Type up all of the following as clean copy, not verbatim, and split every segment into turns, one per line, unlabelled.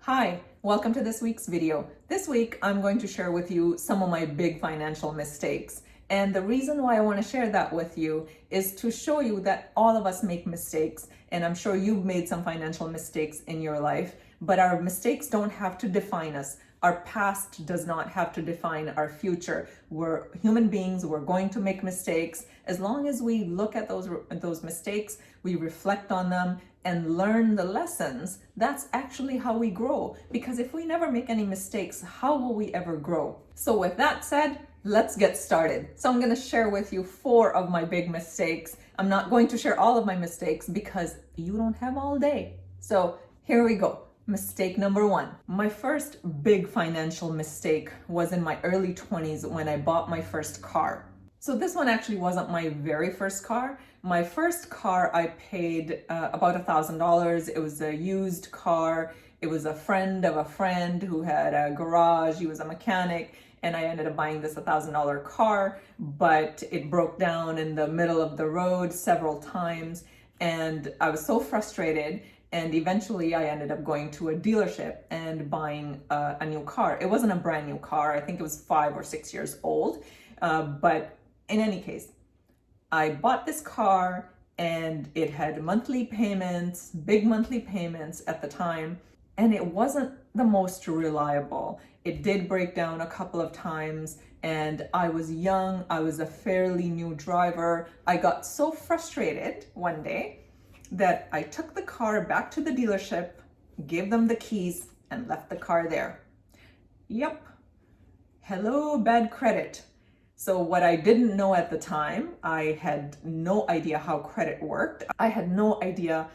Hi, welcome to this week's video. This week, I'm going to share with you some of my big financial mistakes. And the reason why I want to share that with you is to show you that all of us make mistakes. And I'm sure you've made some financial mistakes in your life, but our mistakes don't have to define us. Our past does not have to define our future. We're human beings, we're going to make mistakes. As long as we look at those mistakes, we reflect on them and learn the lessons, that's actually how we grow. Because if we never make any mistakes, how will we ever grow? So with that said, let's get started. So I'm going to share with you 4 of my big mistakes. I'm not going to share all of my mistakes because you don't have all day. So here we go. Mistake number 1. My first big financial mistake was in my early 20s when I bought my first car. So this one actually wasn't my very first car. My first car I paid about $1,000. It was a used car. It was a friend of a friend who had a garage. He was a mechanic, and I ended up buying this $1,000 car, but it broke down in the middle of the road several times, and I was so frustrated. And eventually I ended up going to a dealership and buying a new car. It wasn't a brand new car. I think it was 5 or 6 years old. But in any case, I bought this car and it had monthly payments, big monthly payments at the time. And it wasn't the most reliable. It did break down a couple of times, and I was young. I was a fairly new driver. I got so frustrated one day that I took the car back to the dealership, gave them the keys, and left the car there. Yep. Hello, bad credit. So what I didn't know at the time, I had no idea how credit worked. I had no idea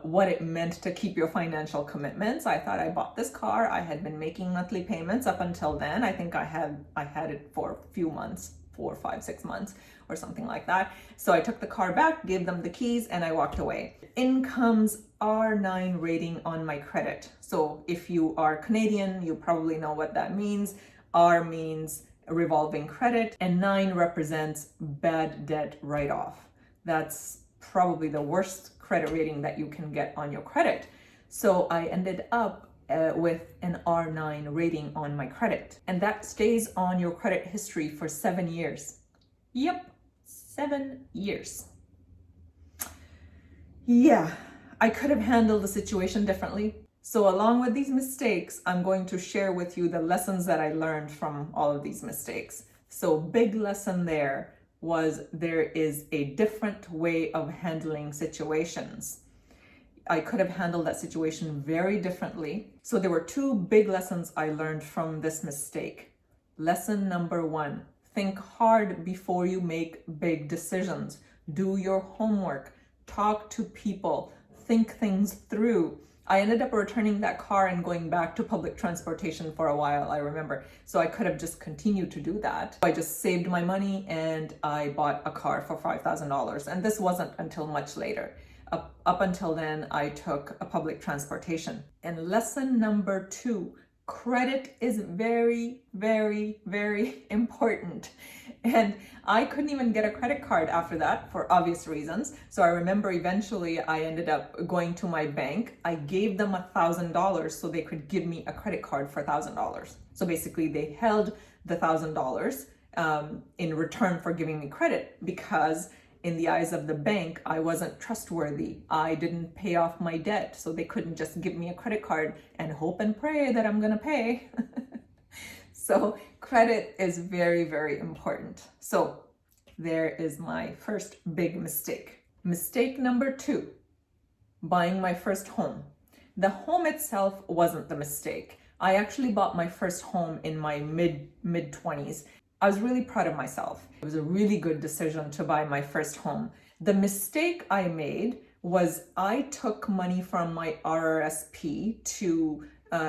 what it meant to keep your financial commitments. I thought I bought this car. I had been making monthly payments up until then. I think I had it for a few months, 4, 5, 6 months or something like that. So I took the car back, gave them the keys, and I walked away. In comes R9 rating on my credit. So if you are Canadian, you probably know what that means. R means revolving credit, and 9 represents bad debt write-off. That's probably the worst credit rating that you can get on your credit. So I ended up with an R9 rating on my credit, and that stays on your credit history for 7 years. Yep, 7 years. Yeah, I could have handled the situation differently. So along with these mistakes, I'm going to share with you the lessons that I learned from all of these mistakes. So big lesson there was there is a different way of handling situations. I could have handled that situation very differently. So there were 2 big lessons I learned from this mistake. Lesson number 1, think hard before you make big decisions. Do your homework, talk to people, think things through. I ended up returning that car and going back to public transportation for a while, I remember. So I could have just continued to do that. I just saved my money and I bought a car for $5,000. And this wasn't until much later. Up until then, I took a public transportation. And lesson number 2, credit is very, very, very important. And I couldn't even get a credit card after that for obvious reasons. So I remember eventually I ended up going to my bank. I gave them $1,000 so they could give me a credit card for $1,000. So basically they held the $1,000 in return for giving me credit, because in the eyes of the bank, I wasn't trustworthy. I didn't pay off my debt, so they couldn't just give me a credit card and hope and pray that I'm gonna pay. So credit is very, very important. So there is my first big mistake. Mistake number 2, buying my first home. The home itself wasn't the mistake. I actually bought my first home in my mid-20s. I was really proud of myself. It was a really good decision to buy my first home. The mistake I made was I took money from my RRSP to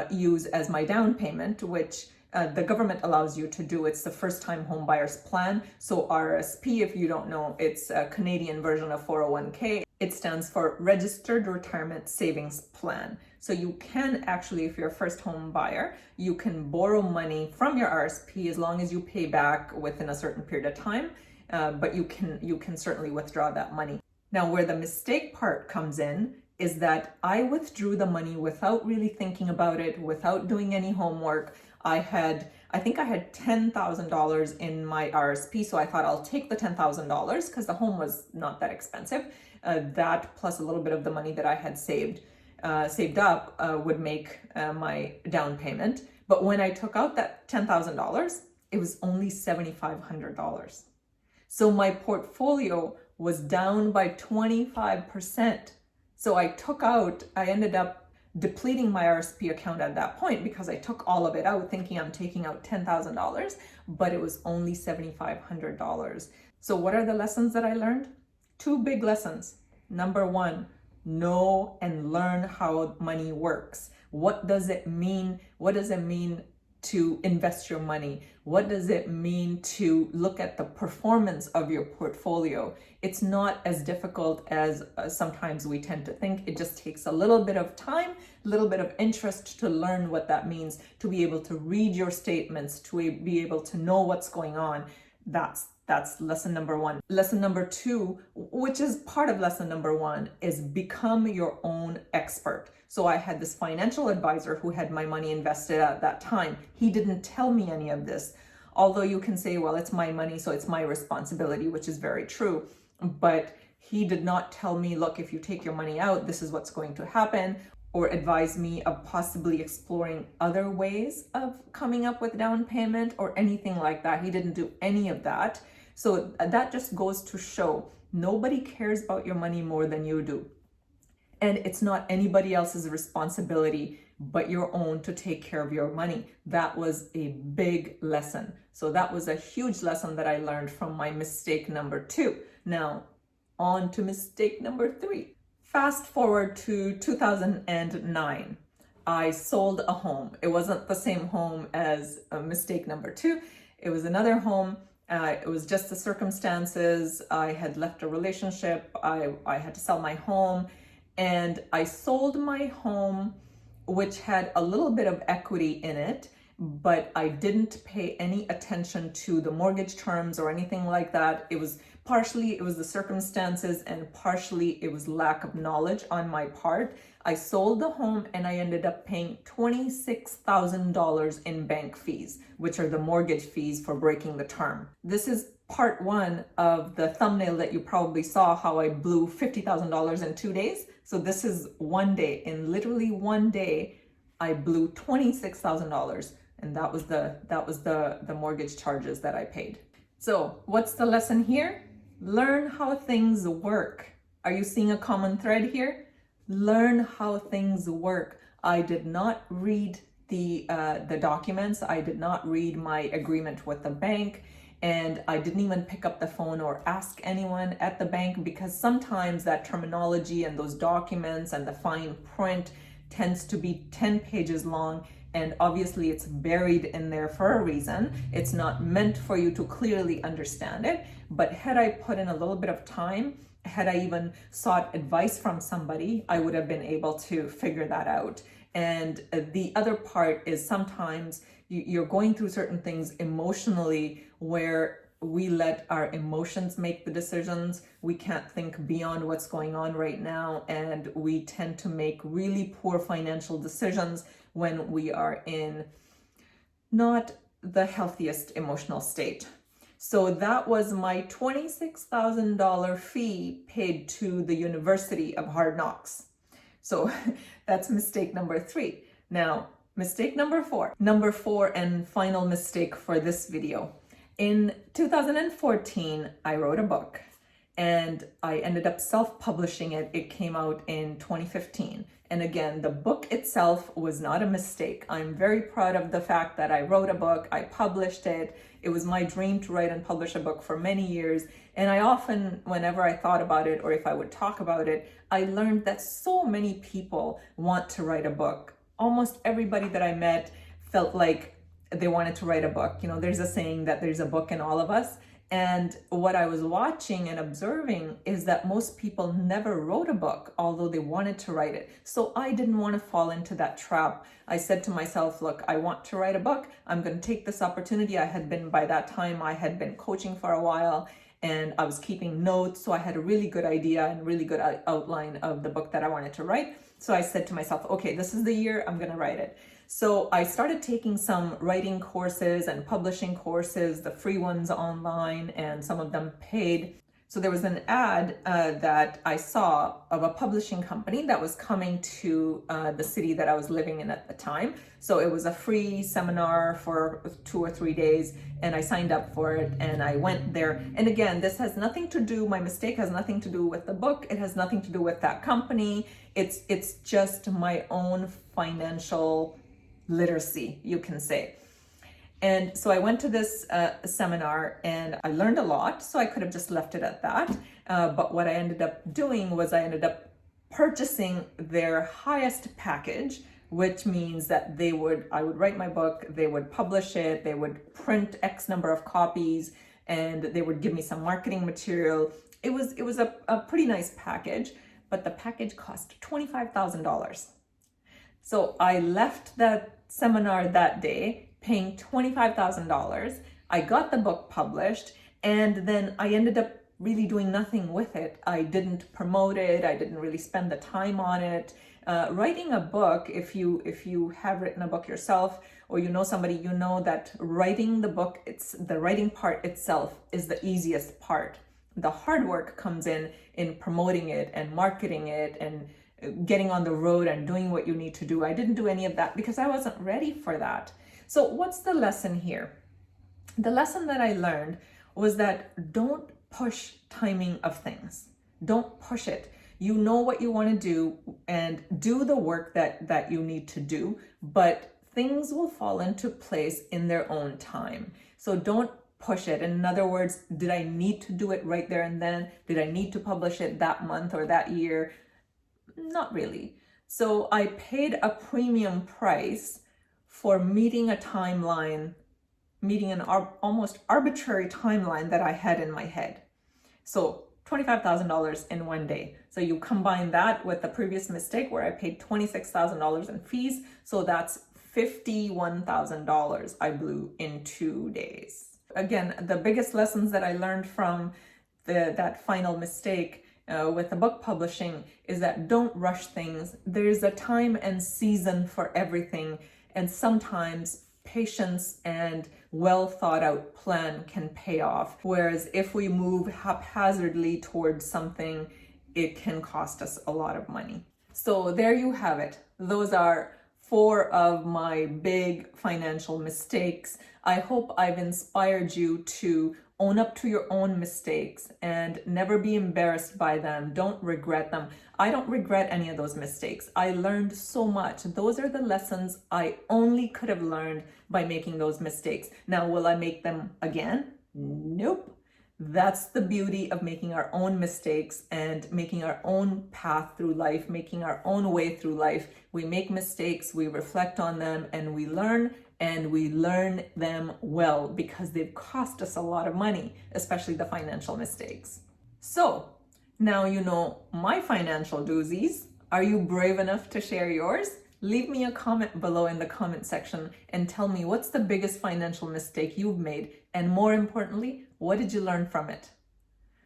use as my down payment, which the government allows you to do. It's the first time home buyers plan. So RRSP, if you don't know, it's a Canadian version of 401k. It stands for Registered Retirement Savings Plan. So you can actually, if you're a first home buyer, you can borrow money from your RSP as long as you pay back within a certain period of time. But you can certainly withdraw that money. Now, where the mistake part comes in is that I withdrew the money without really thinking about it, without doing any homework. I think I had $10,000 in my RSP, so I thought I'll take the $10,000 because the home was not that expensive. That plus a little bit of the money that I had saved up would make my down payment. But when I took out that $10,000, it was only $7,500. So my portfolio was down by 25%. So I ended up depleting my RSP account at that point because I took all of it out thinking I'm taking out $10,000, but it was only $7,500. So what are the lessons that I learned? Two big lessons. Number one, know and learn how money works. What does it mean? What does it mean to invest your money? What does it mean to look at the performance of your portfolio? It's not as difficult as sometimes we tend to think. It just takes a little bit of time, a little bit of interest to learn what that means, to be able to read your statements, to be able to know what's going on. That's lesson number one. Lesson number two, which is part of lesson number one, is become your own expert. So I had this financial advisor who had my money invested at that time. He didn't tell me any of this. Although you can say, well, it's my money, so it's my responsibility, which is very true. But he did not tell me, look, if you take your money out, this is what's going to happen, or advise me of possibly exploring other ways of coming up with down payment or anything like that. He didn't do any of that. So that just goes to show nobody cares about your money more than you do. And it's not anybody else's responsibility but your own to take care of your money. That was a big lesson. So that was a huge lesson that I learned from my mistake number two. Now, on to mistake number three. Fast forward to 2009. I sold a home. It wasn't the same home as mistake number two. It was another home. It was just the circumstances. I had left a relationship. I had to sell my home. And I sold my home, which had a little bit of equity in it, but I didn't pay any attention to the mortgage terms or anything like that. It was the circumstances, and partially it was lack of knowledge on my part. I sold the home and I ended up paying $26,000 in bank fees, which are the mortgage fees for breaking the term. This is part one of the thumbnail that you probably saw, how I blew $50,000 in 2 days. So this is one day. In literally one day, I blew $26,000, and that was the mortgage charges that I paid. So what's the lesson here? Learn how things work. Are you seeing a common thread here? Learn how things work. I did not read the documents. I did not read my agreement with the bank. And I didn't even pick up the phone or ask anyone at the bank, because sometimes that terminology and those documents and the fine print tends to be 10 pages long. And obviously it's buried in there for a reason. It's not meant for you to clearly understand it. But had I put in a little bit of time, had I even sought advice from somebody, I would have been able to figure that out. And the other part is sometimes you're going through certain things emotionally where we let our emotions make the decisions. We can't think beyond what's going on right now, and we tend to make really poor financial decisions when we are in not the healthiest emotional state. So that was my $26,000 fee paid to the University of Hard Knocks. So that's mistake number three. Now, mistake number four. Number four and final mistake for this video. In 2014, I wrote a book and I ended up self-publishing it. It came out in 2015. And again, the book itself was not a mistake. I'm very proud of the fact that I wrote a book, I published it. It was my dream to write and publish a book for many years. And I often, whenever I thought about it or if I would talk about it, I learned that so many people want to write a book. Almost everybody that I met felt like they wanted to write a book. You know, there's a saying that there's a book in all of us. And what I was watching and observing is that most people never wrote a book, although they wanted to write it. So I didn't want to fall into that trap. I said to myself, look, I want to write a book. I'm going to take this opportunity. By that time, I had been coaching for a while. and I was keeping notes. So I had a really good idea and really good outline of the book that I wanted to write. So I said to myself, okay, this is the year I'm going to write it. So I started taking some writing courses and publishing courses, the free ones online and some of them paid. So there was an ad that I saw of a publishing company that was coming to the city that I was living in at the time. So it was a free seminar for 2 or 3 days, and I signed up for it and I went there. And again, this has nothing to do, my mistake has nothing to do with the book. It has nothing to do with that company. It's just my own financial literacy, you can say. And so I went to this seminar and I learned a lot, so I could have just left it at that. But what I ended up doing was I ended up purchasing their highest package, which means that I would write my book, they would publish it, they would print X number of copies, and they would give me some marketing material. It was a pretty nice package, but the package cost $25,000. So I left that seminar that day paying $25,000. I got the book published, and then I ended up really doing nothing with it. I didn't promote it. I didn't really spend the time on it. Writing a book, if you have written a book yourself, or you know somebody, you know that writing the book, it's the writing part itself is the easiest part. The hard work comes in promoting it and marketing it and getting on the road and doing what you need to do. I didn't do any of that because I wasn't ready for that. So what's the lesson here? The lesson that I learned was that don't push timing of things. Don't push it. You know what you want to do and do the work that you need to do, but things will fall into place in their own time. So don't push it. In other words, did I need to do it right there and then? Did I need to publish it that month or that year? Not really. So I paid a premium price for meeting an almost arbitrary timeline that I had in my head. So $25,000 in one day. So you combine that with the previous mistake where I paid $26,000 in fees. So that's $51,000 I blew in 2 days. Again, the biggest lessons that I learned from that final mistake with the book publishing is that don't rush things. There's a time and season for everything. And sometimes patience and well thought out plan can pay off. Whereas if we move haphazardly towards something, it can cost us a lot of money. So there you have it. Those are 4 of my big financial mistakes. I hope I've inspired you to own up to your own mistakes and never be embarrassed by them. Don't regret them. I don't regret any of those mistakes. I learned so much. Those are the lessons I only could have learned by making those mistakes. Now, will I make them again? Nope. That's the beauty of making our own mistakes and making our own path through life, making our own way through life. We make mistakes, we reflect on them, and we learn them well because they've cost us a lot of money, especially the financial mistakes. So now you know my financial doozies. Are you brave enough to share yours? Leave me a comment below in the comment section and tell me what's the biggest financial mistake you've made, and more importantly, what did you learn from it?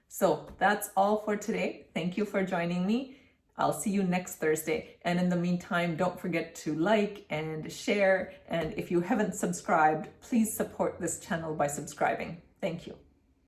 So that's all for today. Thank you for joining me. I'll see you next Thursday. And in the meantime, don't forget to like and share. And if you haven't subscribed, please support this channel by subscribing. Thank you.